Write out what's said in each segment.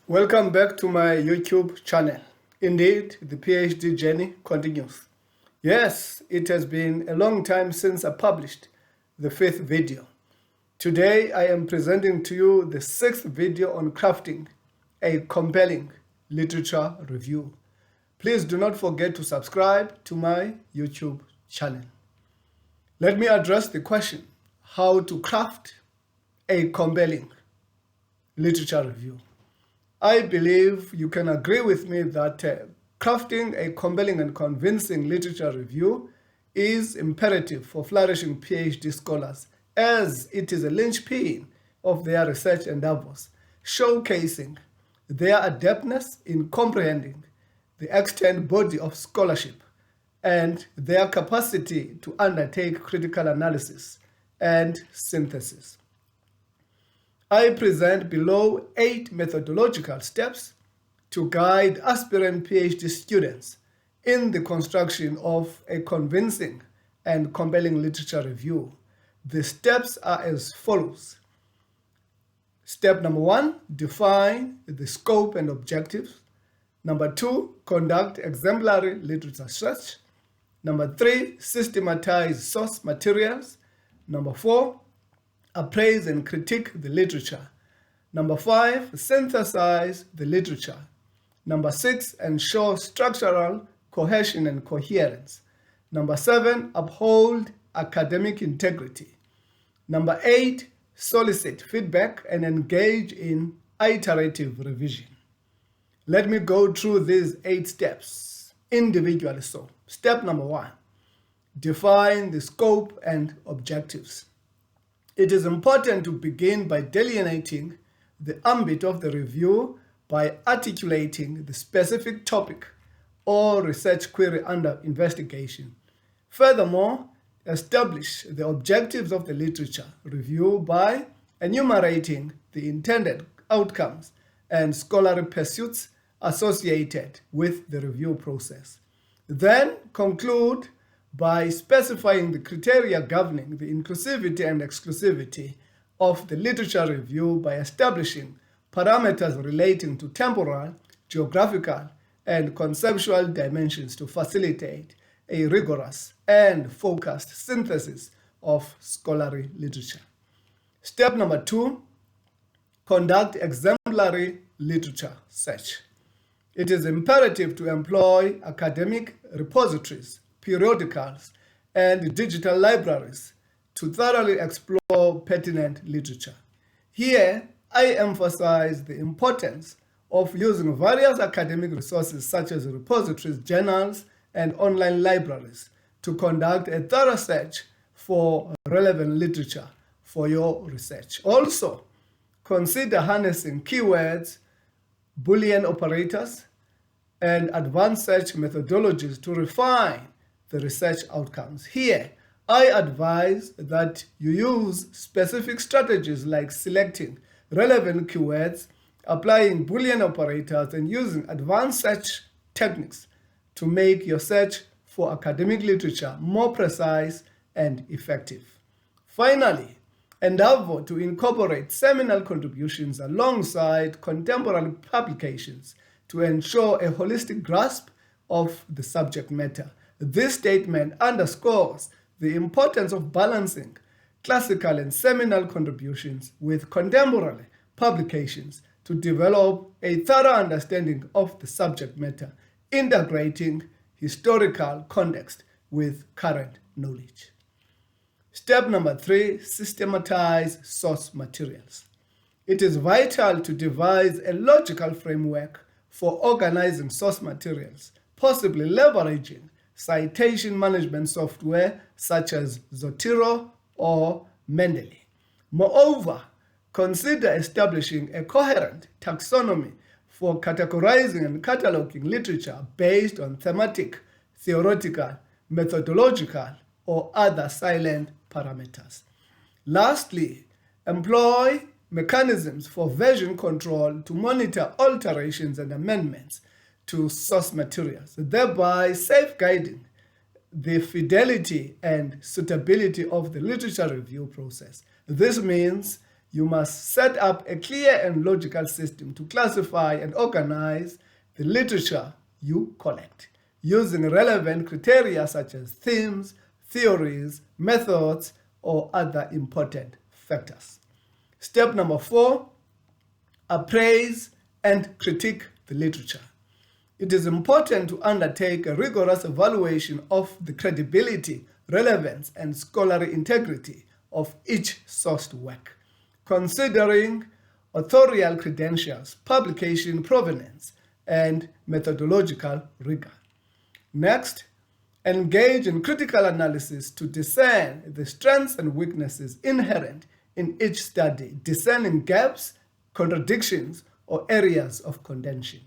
Welcome back to my YouTube channel. Indeed, the PhD journey continues. Yes, it has been a long time since I published the 5th video. Today, I am presenting to you the 6th video on crafting a compelling literature review. Please do not forget to subscribe to my YouTube channel. Let me address the question, how to craft a compelling literature review. I believe you can agree with me that crafting a compelling and convincing literature review is imperative for flourishing PhD scholars, as it is a linchpin of their research endeavors, showcasing their adeptness in comprehending the extant body of scholarship and their capacity to undertake critical analysis and synthesis. I present below 8 methodological steps to guide aspirant PhD students in the construction of a convincing and compelling literature review. The steps are as follows. Step number 1, define the scope and objectives. Number 2, conduct exemplary literature search. Number 3, systematize source materials. Number 4, appraise and critique the literature. Number 5, synthesize the literature. Number 6, ensure structural cohesion and coherence. Number 7, uphold academic integrity. Number 8, solicit feedback and engage in iterative revision. Let me go through these 8 steps individually. So, step number 1, define the scope and objectives. It is important to begin by delineating the ambit of the review by articulating the specific topic or research query under investigation. Furthermore, establish the objectives of the literature review by enumerating the intended outcomes and scholarly pursuits associated with the review process. Then conclude by specifying the criteria governing the inclusivity and exclusivity of the literature review by establishing parameters relating to temporal, geographical, and conceptual dimensions to facilitate a rigorous and focused synthesis of scholarly literature. Step number 2, conduct exemplary literature search. It is imperative to employ academic repositories, periodicals, and digital libraries to thoroughly explore pertinent literature. Here, I emphasize the importance of using various academic resources such as repositories, journals, and online libraries to conduct a thorough search for relevant literature for your research. Also, consider harnessing keywords, Boolean operators, and advanced search methodologies to refine the research outcomes. Here, I advise that you use specific strategies like selecting relevant keywords, applying Boolean operators, and using advanced search techniques to make your search for academic literature more precise and effective. Finally, endeavor to incorporate seminal contributions alongside contemporary publications to ensure a holistic grasp of the subject matter. This statement underscores the importance of balancing classical and seminal contributions with contemporary publications to develop a thorough understanding of the subject matter, integrating historical context with current knowledge. Step number 3, systematize source materials. It is vital to devise a logical framework for organizing source materials, possibly leveraging citation management software such as Zotero or Mendeley. Moreover, consider establishing a coherent taxonomy for categorizing and cataloging literature based on thematic, theoretical, methodological, or other silent parameters. Lastly, employ mechanisms for version control to monitor alterations and amendments to source materials, thereby safeguarding the fidelity and suitability of the literature review process. This means you must set up a clear and logical system to classify and organize the literature you collect, using relevant criteria such as themes, theories, methods, or other important factors. Step number 4, appraise and critique the literature. It is important to undertake a rigorous evaluation of the credibility, relevance, and scholarly integrity of each sourced work, considering authorial credentials, publication provenance, and methodological rigor. Next, engage in critical analysis to discern the strengths and weaknesses inherent in each study, discerning gaps, contradictions, or areas of contention.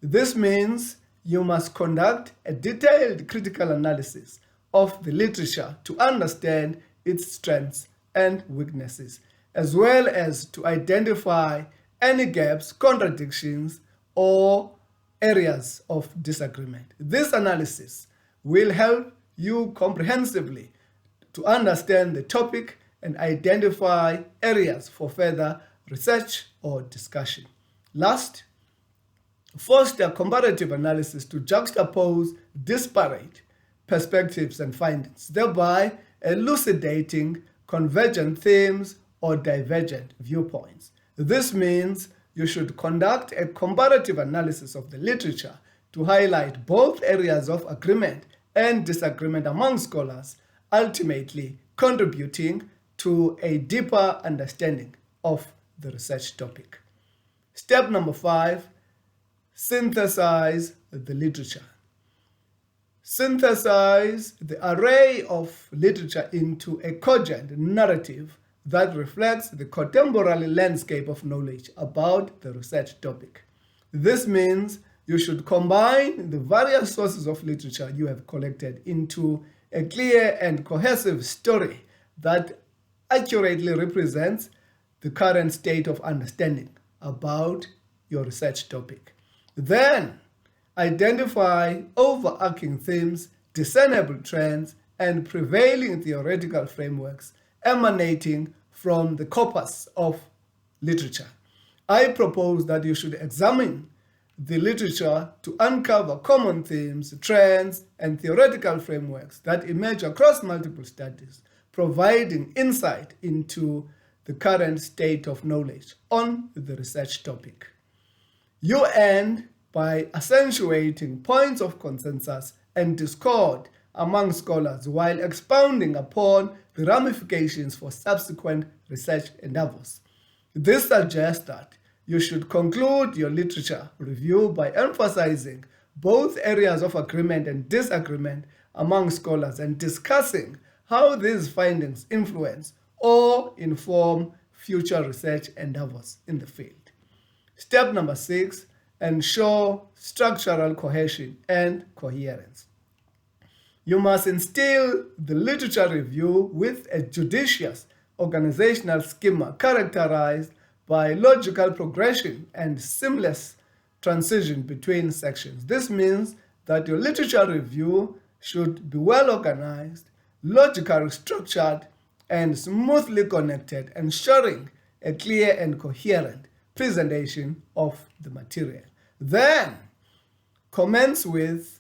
This means you must conduct a detailed critical analysis of the literature to understand its strengths and weaknesses, as well as to identify any gaps, contradictions, or areas of disagreement. This analysis will help you comprehensively to understand the topic and identify areas for further research or discussion. Last, foster comparative analysis to juxtapose disparate perspectives and findings, thereby elucidating convergent themes or divergent viewpoints. This means you should conduct a comparative analysis of the literature to highlight both areas of agreement and disagreement among scholars, ultimately contributing to a deeper understanding of the research topic. Step number 5, synthesize the literature. Synthesize the array of literature into a cogent narrative that reflects the contemporary landscape of knowledge about the research topic. This means you should combine the various sources of literature you have collected into a clear and cohesive story that accurately represents the current state of understanding about your research topic. Then, identify overarching themes, discernible trends, and prevailing theoretical frameworks emanating from the corpus of literature. I propose that you should examine the literature to uncover common themes, trends, and theoretical frameworks that emerge across multiple studies, providing insight into the current state of knowledge on the research topic. You end by accentuating points of consensus and discord among scholars while expounding upon the ramifications for subsequent research endeavors. This suggests that you should conclude your literature review by emphasizing both areas of agreement and disagreement among scholars and discussing how these findings influence or inform future research endeavors in the field. Step number 6, ensure structural cohesion and coherence. You must instill the literature review with a judicious organizational schema characterized by logical progression and seamless transition between sections. This means that your literature review should be well organized, logically structured, and smoothly connected, ensuring a clear and coherent presentation of the material. Then, commence with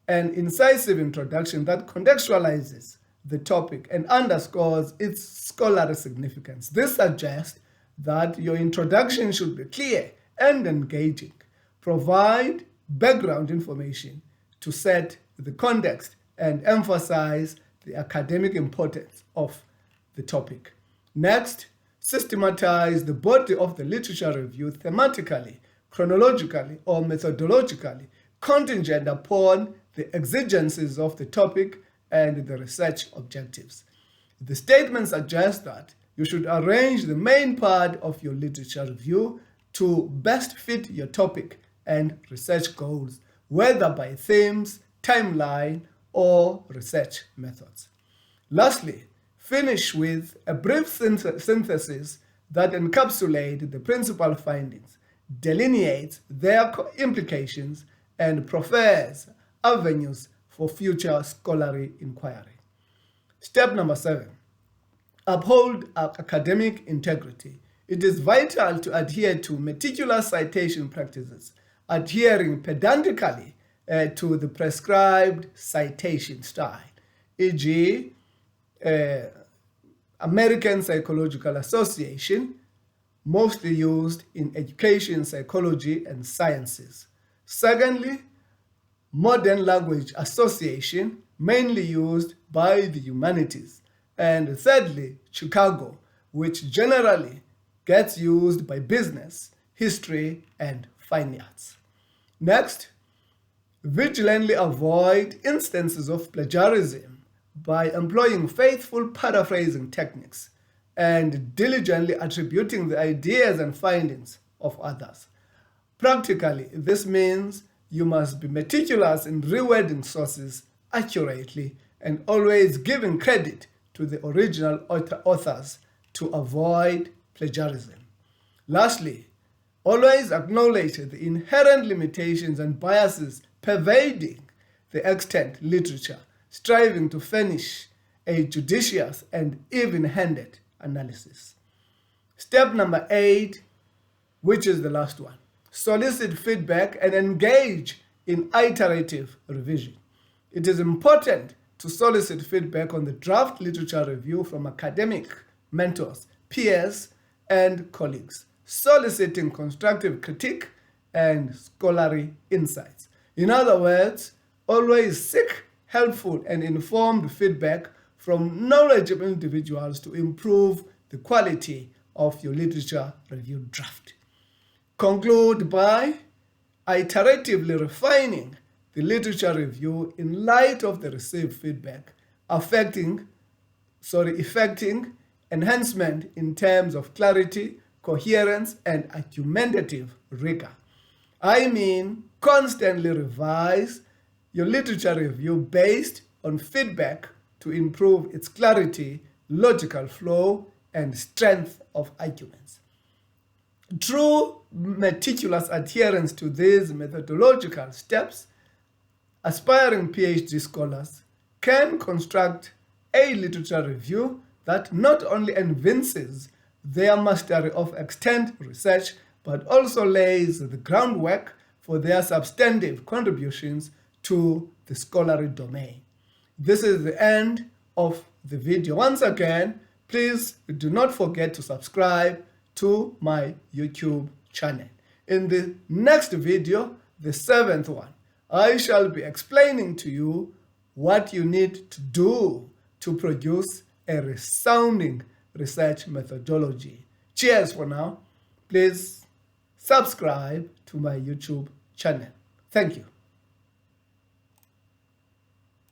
an incisive introduction that contextualizes the topic and underscores its scholarly significance. This suggests that your introduction should be clear and engaging. Provide background information to set the context and emphasize the academic importance of the topic. Next, systematize the body of the literature review thematically, chronologically, or methodologically, contingent upon the exigencies of the topic and the research objectives. The statement suggests that you should arrange the main part of your literature review to best fit your topic and research goals, whether by themes, timeline, or research methods. Lastly, finish with a brief synthesis that encapsulates the principal findings, delineates their implications, and proffers avenues for future scholarly inquiry. Step number 7, uphold academic integrity. it is vital to adhere to meticulous citation practices, adhering pedantically to the prescribed citation style, e.g., American Psychological Association, mostly used in education, psychology, and sciences. Secondly, Modern Language Association, mainly used by the humanities. And thirdly, Chicago, which generally gets used by business, history, and fine arts. Next, vigilantly avoid instances of plagiarism by employing faithful paraphrasing techniques and diligently attributing the ideas and findings of others. Practically, this means you must be meticulous in rewording sources accurately and always giving credit to the original authors to avoid plagiarism. Lastly, always acknowledge the inherent limitations and biases pervading the extant literature, striving to furnish a judicious and even-handed analysis. Step number 8, which is the last one. Solicit feedback and engage in iterative revision. It is important to solicit feedback on the draft literature review from academic mentors, peers, and colleagues, soliciting constructive critique and scholarly insights. In other words, always seek helpful and informed feedback from knowledgeable individuals to improve the quality of your literature review draft. Conclude by iteratively refining the literature review in light of the received feedback, effecting enhancement in terms of clarity, coherence, and argumentative rigor. I mean, constantly revise your literature review based on feedback to improve its clarity, logical flow, and strength of arguments. Through meticulous adherence to these methodological steps, aspiring PhD scholars can construct a literature review that not only evinces their mastery of extant research, but also lays the groundwork for their substantive contributions to the scholarly domain. This is the end of the video. Once again, please do not forget to subscribe to my YouTube channel. In the next video, the 7th one, I shall be explaining to you what you need to do to produce a resounding research methodology. Cheers for now. Please subscribe to my YouTube channel. Thank you.